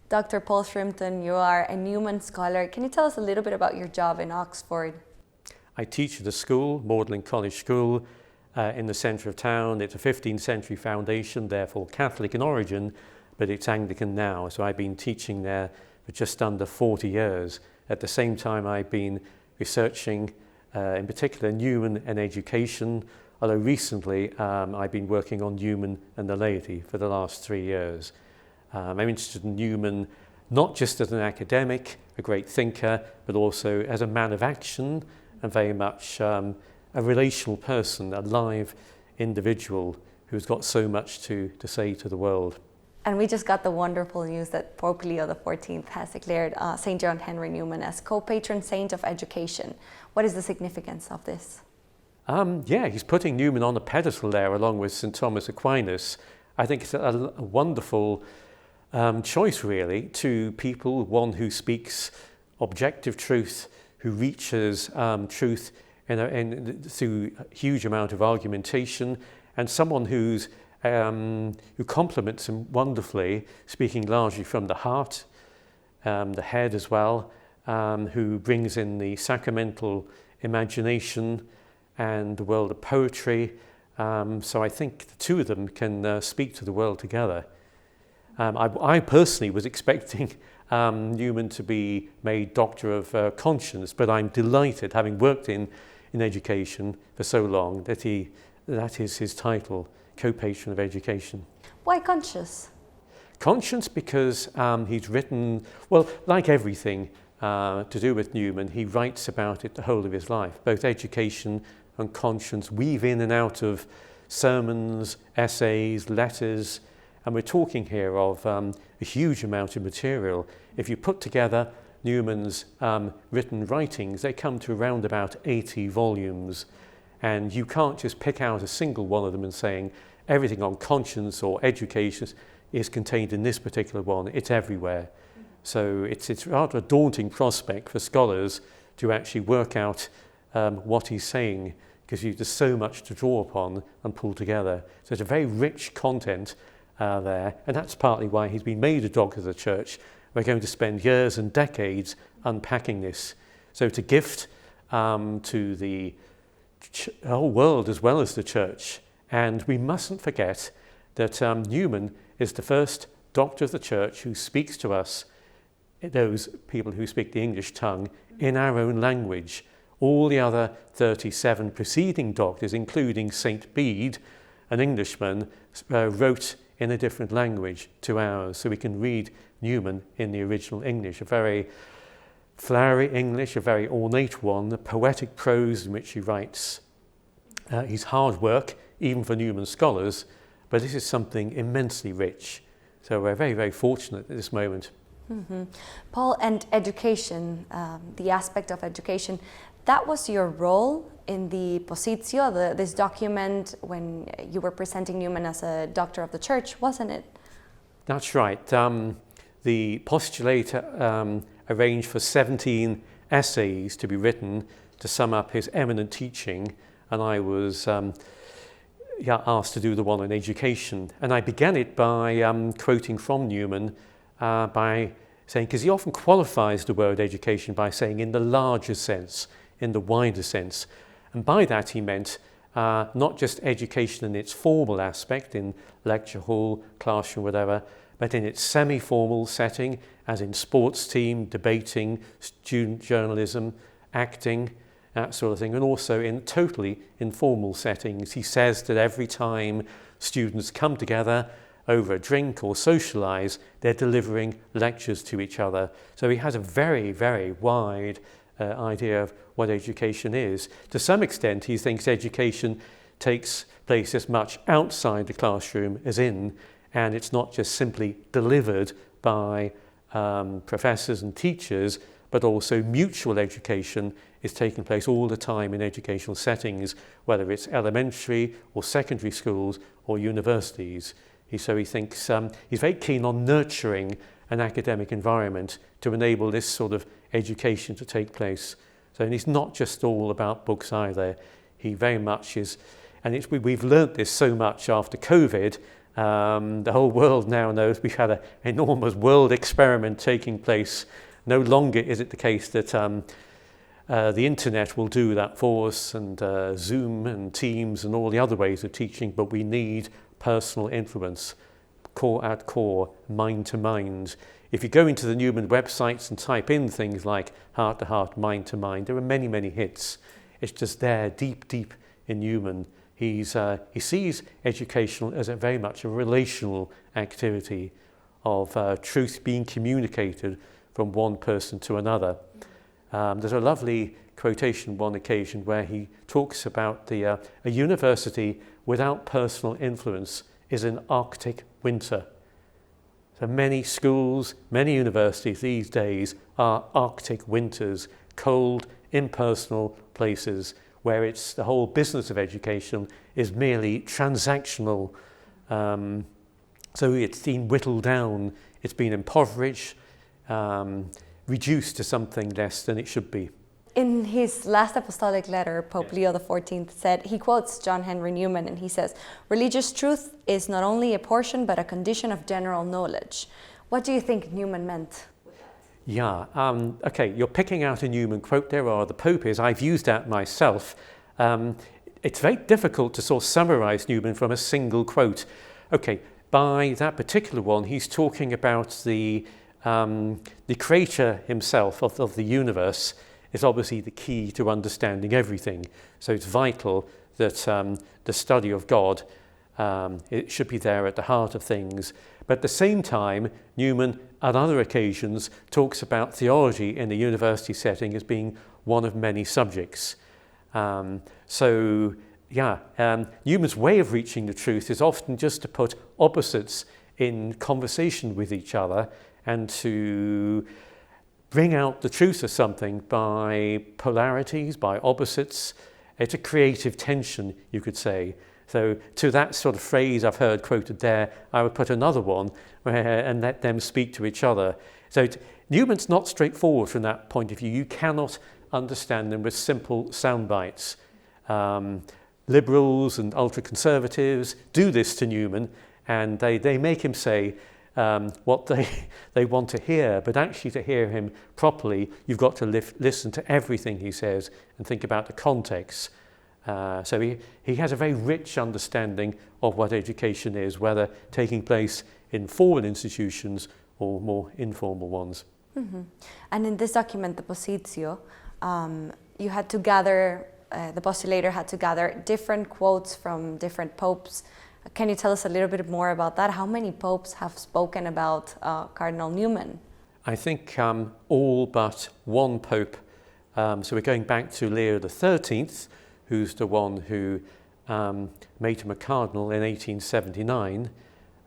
Dr. Paul Shrimpton, you are a Newman scholar. Can you tell us a little bit about your job in Oxford? I teach at a school, Magdalen College School, in the centre of town. It's a 15th century foundation, therefore Catholic in origin, but it's Anglican now. So I've been teaching there for just under 40 years. At the same time, I've been researching, in particular, Newman and education, although recently I've been working on Newman and the laity for the last 3 years. I'm interested in Newman not just as an academic, a great thinker, but also as a man of action and very much a relational person, a live individual who's got so much to say to the world. And we just got the wonderful news that Pope Leo XIV has declared Saint John Henry Newman as co-patron saint of education. What is the significance of this? He's putting Newman on a pedestal there along with St. Thomas Aquinas. I think it's a wonderful choice really to people, one who speaks objective truth, who reaches truth through a huge amount of argumentation, and someone who complements him wonderfully, speaking largely from the heart, the head as well, who brings in the sacramental imagination and the world of poetry. So I think the two of them can speak to the world together. I personally was expecting Newman to be made Doctor of Conscience, but I'm delighted, having worked in education for so long, that is his title, Co-Patron of Education. Why conscious? Conscience because he's written, well, like everything to do with Newman, he writes about it the whole of his life. Both education and conscience weave in and out of sermons, essays, letters, and we're talking here of a huge amount of material. If you put together Newman's written writings, they come to around about 80 volumes, and you can't just pick out a single one of them and saying everything on conscience or education is contained in this particular one. It's everywhere. So it's rather a daunting prospect for scholars to actually work out what he's saying, because there's so much to draw upon and pull together. So it's a very rich content there, and that's partly why he's been made a Doctor of the Church. We're going to spend years and decades unpacking this. So it's a gift to the whole world as well as the Church. And we mustn't forget that Newman is the first Doctor of the Church who speaks to us, those people who speak the English tongue, in our own language. All the other 37 preceding doctors, including St. Bede, an Englishman, wrote in a different language to ours, so we can read Newman in the original English, a very flowery English, a very ornate one, the poetic prose in which he writes. He's hard work, even for Newman scholars, but this is something immensely rich. So we're very, very fortunate at this moment. Mm-hmm. Paul, and education, the aspect of education, that was your role in the Positio, this document, when you were presenting Newman as a Doctor of the Church, wasn't it? That's right. The postulate arranged for 17 essays to be written to sum up his eminent teaching, and I was asked to do the one on education. And I began it by quoting from Newman by saying, because he often qualifies the word education by saying in the larger sense, in the wider sense. And by that he meant not just education in its formal aspect, in lecture hall, classroom, whatever, but in its semi-formal setting, as in sports team, debating, student journalism, acting, that sort of thing, and also in totally informal settings. He says that every time students come together over a drink or socialise, they're delivering lectures to each other. So he has a very, very wide idea of what education is. To some extent, he thinks education takes place as much outside the classroom as in, and it's not just simply delivered by professors and teachers, but also mutual education is taking place all the time in educational settings, whether it's elementary or secondary schools or universities. So he thinks he's very keen on nurturing an academic environment to enable this sort of education to take place. So and it's not just all about books either. He very much is, and we've learnt this so much after COVID, The whole world now knows we've had an enormous world experiment taking place. No longer is it the case that the internet will do that for us, and Zoom and Teams and all the other ways of teaching, but we need personal influence, core at core, mind to mind. If you go into the Newman websites and type in things like heart to heart, mind to mind, there are many, many hits. It's just there, deep, deep in Newman. He sees education as very much a relational activity of truth being communicated from one person to another. There's a lovely quotation one occasion where he talks about a university without personal influence is an Arctic winter. So many schools, many universities these days are Arctic winters, cold, impersonal places where it's the whole business of education is merely transactional. So it's been whittled down, it's been impoverished, reduced to something less than it should be. In his last apostolic letter, Pope Leo XIV said, he quotes John Henry Newman, and he says, "Religious truth is not only a portion but a condition of general knowledge." What do you think Newman meant? Yeah, okay, you're picking out a Newman quote there, or the Pope is. I've used that myself. It's very difficult to sort of summarize Newman from a single quote. Okay, by that particular one, he's talking about the creator himself of the universe is obviously the key to understanding everything. So it's vital that the study of God, it should be there at the heart of things. But at the same time, Newman, on other occasions, talks about theology in the university setting as being one of many subjects. Newman's way of reaching the truth is often just to put opposites in conversation with each other and to bring out the truth of something by polarities, by opposites. It's a creative tension, you could say. So to that sort of phrase I've heard quoted there, I would put another one and let them speak to each other. So Newman's not straightforward from that point of view. You cannot understand them with simple sound bites. Liberals and ultra-conservatives do this to Newman, and they make him say what they want to hear, but actually to hear him properly, you've got to listen to everything he says and think about the context. So he has a very rich understanding of what education is, whether taking place in formal institutions or more informal ones. Mm-hmm. And in this document, the Positio, you had to gather, the postulator had to gather different quotes from different popes. Can you tell us a little bit more about that? How many popes have spoken about Cardinal Newman? I think all but one pope. So we're going back to Leo XIII, who's the one who made him a cardinal in 1879.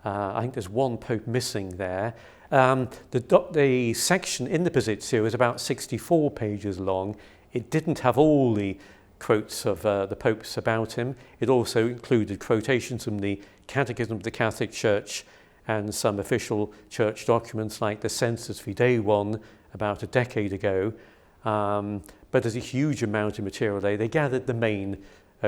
I think there's one pope missing there. The section in the Positio is about 64 pages long. It didn't have all the quotes of the popes about him. It also included quotations from the Catechism of the Catholic Church and some official church documents like the Census Fidei one about a decade ago. But there's a huge amount of material there. They gathered the main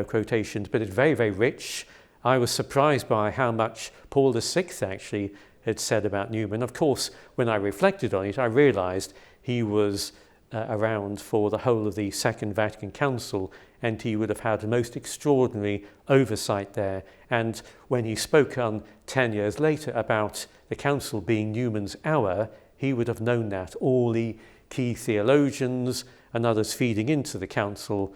quotations, but it's very, very rich. I was surprised by how much Paul VI actually had said about Newman. Of course, when I reflected on it, I realized he was around for the whole of the Second Vatican Council, and he would have had the most extraordinary oversight there. And when he spoke on 10 years later about the council being Newman's hour, he would have known that. All the key theologians and others feeding into the council,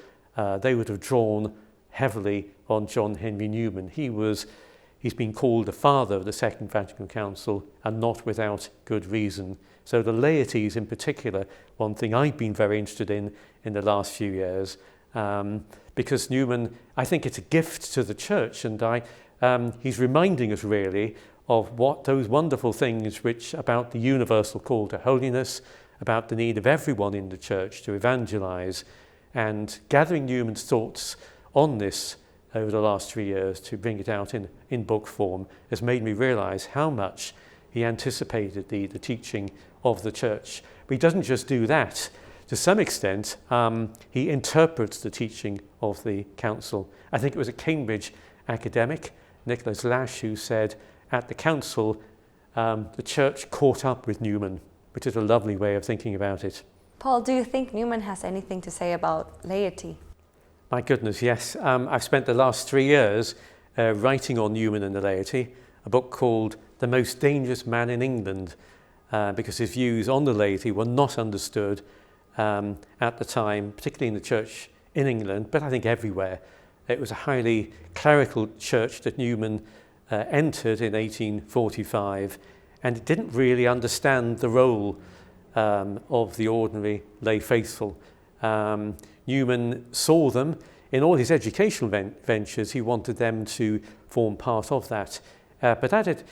they would have drawn heavily on John Henry Newman. He's been called the father of the Second Vatican Council, and not without good reason. So the laity is in particular one thing I've been very interested in the last few years, because Newman, I think it's a gift to the church, and he's reminding us really of what those wonderful things which about the universal call to holiness, about the need of everyone in the church to evangelize, and gathering Newman's thoughts on this over the last 3 years to bring it out in book form has made me realize how much he anticipated the teaching of the church. But he doesn't just do that. To some extent, he interprets the teaching of the council. I think it was a Cambridge academic Nicholas Lash, who said at the council, the church caught up with Newman, which is a lovely way of thinking about it. Paul, do you think Newman has anything to say about laity? My goodness, yes. I've spent the last 3 years writing on Newman and the laity, a book called The Most Dangerous Man in England, because his views on the laity were not understood at the time, particularly in the church in England, but I think everywhere. It was a highly clerical church that Newman entered in 1845, and it didn't really understand the role of the ordinary lay faithful. Newman saw them in all his educational ventures. He wanted them to form part of that. But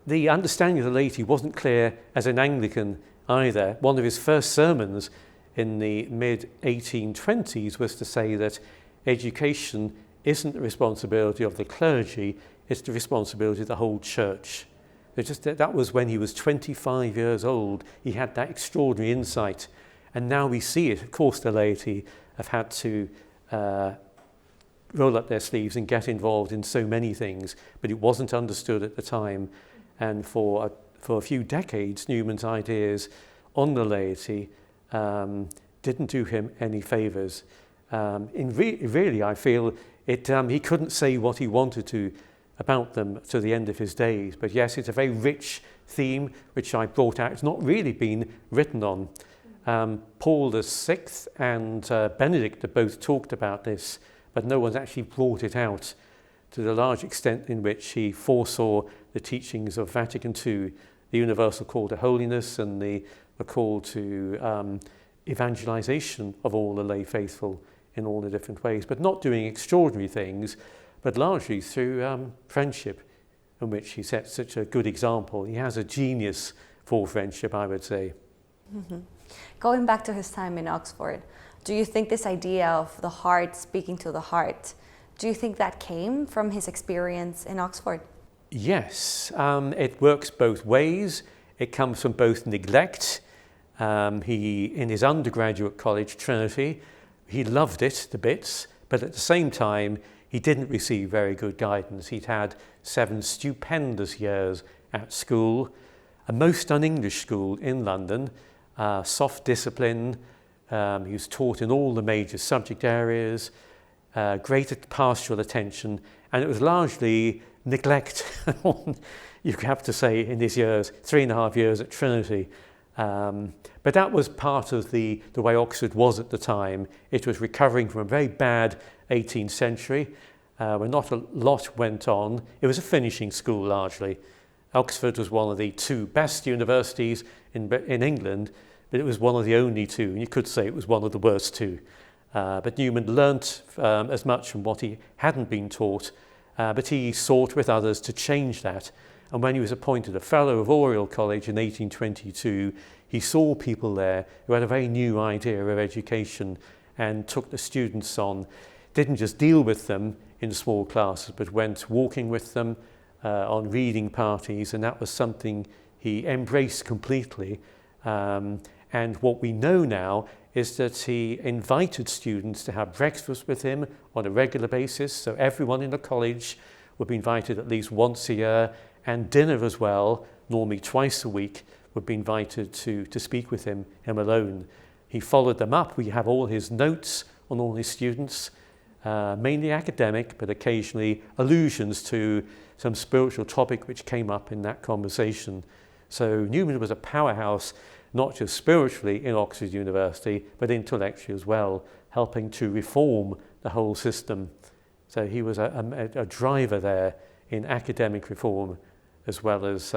the understanding of the laity wasn't clear as an Anglican either. One of his first sermons in the mid-1820s was to say that education isn't the responsibility of the clergy, it's the responsibility of the whole church. That was when he was 25 years old. He had that extraordinary insight. And now we see it. Of course, the laity have had to roll up their sleeves and get involved in so many things, but it wasn't understood at the time. And for a few decades, Newman's ideas on the laity didn't do him any favours. Really, I feel he couldn't say what he wanted to about them to the end of his days. But yes, it's a very rich theme which I brought out. It's not really been written on. Paul VI and Benedict have both talked about this, but no one's actually brought it out to the large extent in which he foresaw the teachings of Vatican II, the universal call to holiness and the call to evangelization of all the lay faithful in all the different ways, but not doing extraordinary things, but largely through friendship, in which he sets such a good example. He has a genius for friendship, I would say. Mm-hmm. Going back to his time in Oxford, do you think this idea of the heart speaking to the heart, do you think that came from his experience in Oxford? Yes, it works both ways. It comes from both neglect. In his undergraduate college, Trinity, he loved it to bits, but at the same time, he didn't receive very good guidance. He'd had 7 stupendous years at school, a most un-English school in London, soft discipline. He was taught in all the major subject areas, great pastoral attention, and it was largely neglect, you have to say, in his years, 3.5 years at Trinity. But that was part of the way Oxford was at the time. It was recovering from a very bad 18th century, where not a lot went on. It was a finishing school largely. Oxford was one of the 2 best universities in England, but it was one of the only 2, and you could say it was one of the worst 2. But Newman learnt as much from what he hadn't been taught, but he sought with others to change that. And when he was appointed a Fellow of Oriel College in 1822, he saw people there who had a very new idea of education and took the students on, didn't just deal with them in small classes, but went walking with them on reading parties, and that was something he embraced completely. And what we know now is that he invited students to have breakfast with him on a regular basis, so everyone in the college would be invited at least once a year, and dinner as well, normally twice a week, would be invited to speak with him alone. He followed them up. We have all his notes on all his students, mainly academic, but occasionally allusions to some spiritual topic which came up in that conversation. So Newman was a powerhouse, not just spiritually in Oxford University, but intellectually as well, helping to reform the whole system. So he was a driver there in academic reform, as well as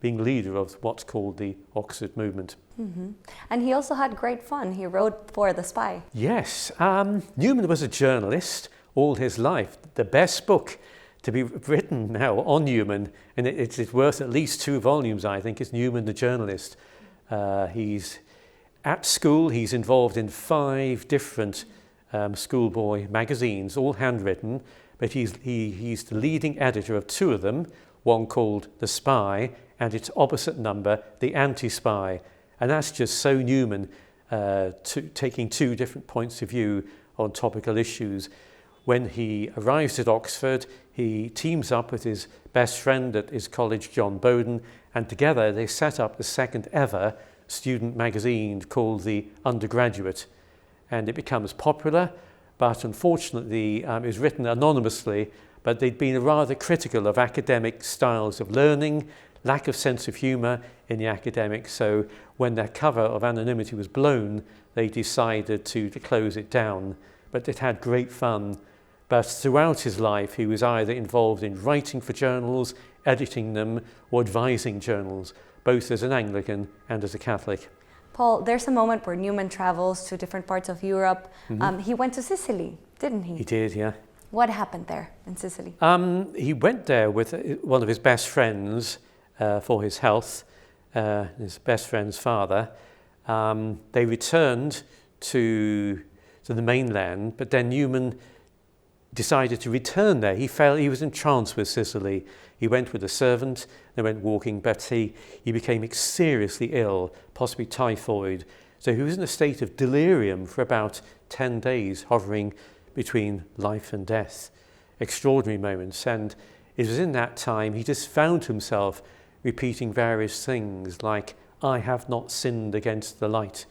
being leader of what's called the Oxford movement. Mm-hmm. And he also had great fun. He wrote for The Spy. Yes, Newman was a journalist all his life. The best book to be written now on Newman, and it's worth at least 2 volumes, I think, is Newman the Journalist. He's at school, he's involved in 5 different schoolboy magazines, all handwritten, but he's the leading editor of 2 of them, one called The Spy and its opposite number, The Anti-Spy. And that's just so Newman, taking 2 different points of view on topical issues. when he arrives at Oxford, he teams up with his best friend at his college, John Bowden, and together they set up the second ever student magazine called The Undergraduate. And it becomes popular, but unfortunately it was written anonymously, but they'd been rather critical of academic styles of learning, lack of sense of humour in the academics, so when their cover of anonymity was blown, they decided to close it down. But it had great fun. But throughout his life, he was either involved in writing for journals, editing them, or advising journals, both as an Anglican and as a Catholic. Paul, there's a moment where Newman travels to different parts of Europe. He went to Sicily, didn't he? He did, yeah. What happened there in Sicily? He went there with one of his best friends for his health, his best friend's father. They returned to the mainland, but then Newman decided to return there. He was entranced with Sicily. He went with a servant, they went walking, but he became seriously ill, possibly typhoid. So he was in a state of delirium for about 10 days, hovering between life and death. Extraordinary moments. And it was in that time he just found himself repeating various things like, "I have not sinned against the light."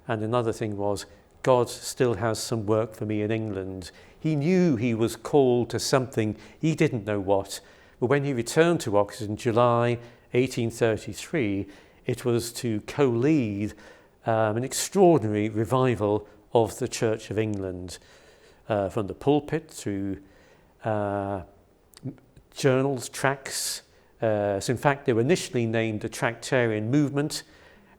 And another thing was, God still has some work for me in England. He knew he was called to something, he didn't know what. But when he returned to Oxford in July 1833, it was to co-lead an extraordinary revival of the Church of England, from the pulpit through journals, tracts. So in fact, they were initially named the Tractarian Movement,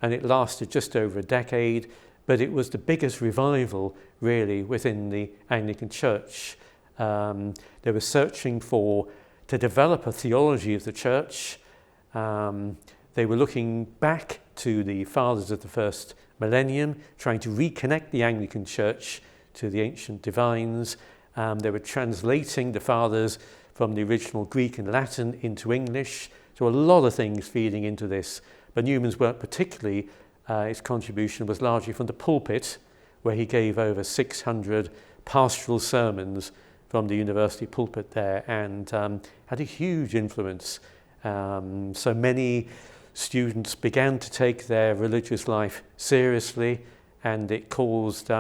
and it lasted just over a decade, but it was the biggest revival, really, within the Anglican Church. They were searching to develop a theology of the Church. They were looking back to the fathers of the first millennium, trying to reconnect the Anglican Church to the ancient divines. They were translating the fathers from the original Greek and Latin into English. So a lot of things feeding into this. But Newman's work particularly, his contribution was largely from the pulpit, where he gave over 600 pastoral sermons from the university pulpit there, and had a huge influence. So many students began to take their religious life seriously, and it caused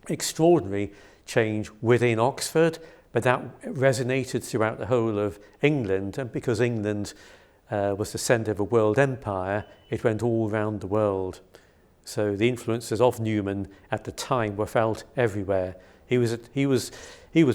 extraordinary change within Oxford, but that resonated throughout the whole of England, and because England was the centre of a world empire, it went all around the world. So the influences of Newman at the time were felt everywhere. He was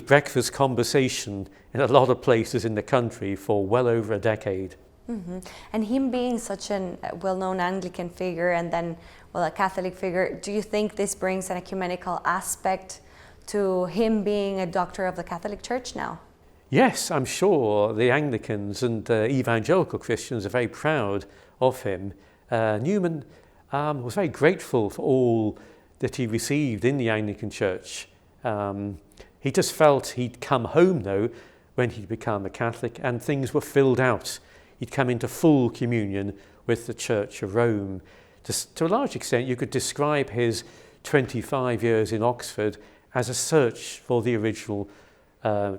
breakfast conversation in a lot of places in the country for well over a decade. Mm-hmm. And him being such a well-known Anglican figure and then, a Catholic figure, do you think this brings an ecumenical aspect to him being a doctor of the Catholic Church now? Yes, I'm sure the Anglicans and evangelical Christians are very proud of him. Newman was very grateful for all that he received in the Anglican Church. He just felt he'd come home, though, when he'd become a Catholic, and things were filled out. He'd come into full communion with the Church of Rome. To a large extent, you could describe his 25 years in Oxford as a search for the original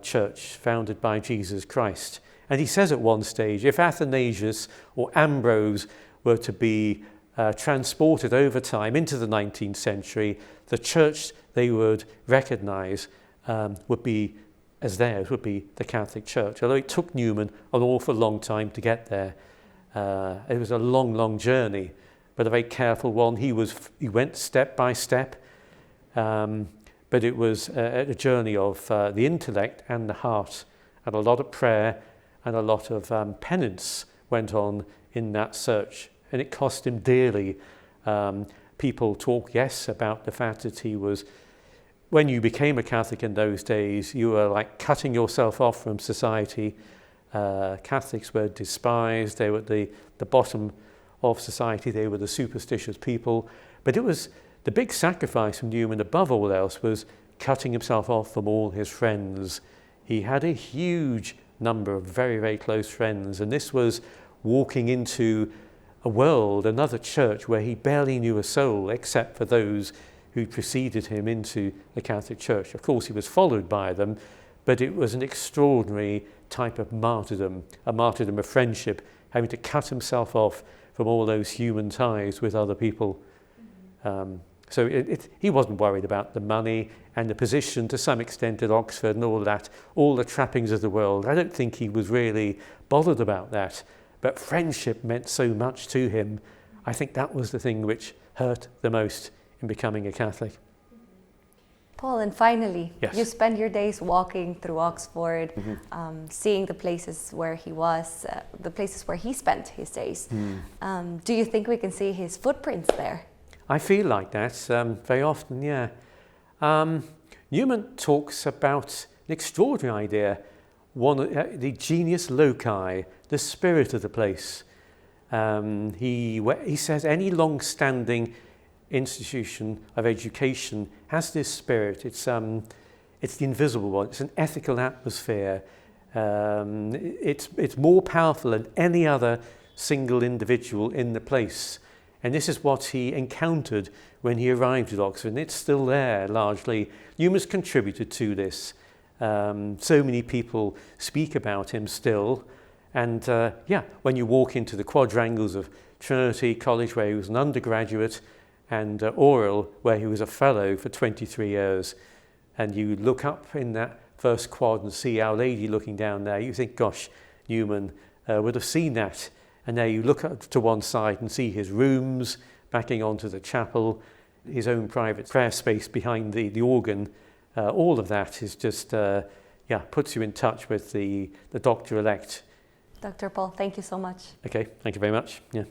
church founded by Jesus Christ. And he says at one stage, if Athanasius or Ambrose were to be transported over time into the 19th century, the church they would recognize would be as theirs, would be the Catholic Church. Although it took Newman an awful long time to get there. It was a long, long journey, but a very careful one. He went step by step, but it was a journey of the intellect and the heart, and a lot of prayer and a lot of penance went on in that search, and it cost him dearly. People talk, yes, about the fact that he was, when you became a Catholic in those days, you were like cutting yourself off from society. Catholics were despised, they were the bottom of society, they were the superstitious people. But it was the big sacrifice from Newman, above all else, was cutting himself off from all his friends. He had a huge number of very, very close friends, and this was walking into a world, another church, where he barely knew a soul except for those who preceded him into the Catholic Church. Of course, he was followed by them, but it was an extraordinary type of martyrdom, a martyrdom of friendship, having to cut himself off from all those human ties with other people. So he wasn't worried about the money and the position to some extent at Oxford and all that, all the trappings of the world. I don't think he was really bothered about that. But friendship meant so much to him. I think that was the thing which hurt the most in becoming a Catholic. Paul, and finally, yes. You spend your days walking through Oxford, seeing the places where he was, the places where he spent his days. Do you think we can see his footprints there? I feel like that very often, yeah. Newman talks about an extraordinary idea, the genius loci, the spirit of the place. He says any long-standing institution of education has this spirit. It's the invisible one. It's an ethical atmosphere. It's more powerful than any other single individual in the place. And this is what he encountered when he arrived at Oxford, and it's still there largely. Newman's contributed to this. So many people speak about him still. And when you walk into the quadrangles of Trinity College, where he was an undergraduate, and Oriel, where he was a fellow for 23 years, and you look up in that first quad and see Our Lady looking down there, you think, gosh, Newman would have seen that. And there you look up to one side and see his rooms backing onto the chapel, his own private prayer space behind the organ. All of that is just, puts you in touch with the Doctor-elect. Dr. Paul, thank you so much. Okay, thank you very much. Yeah.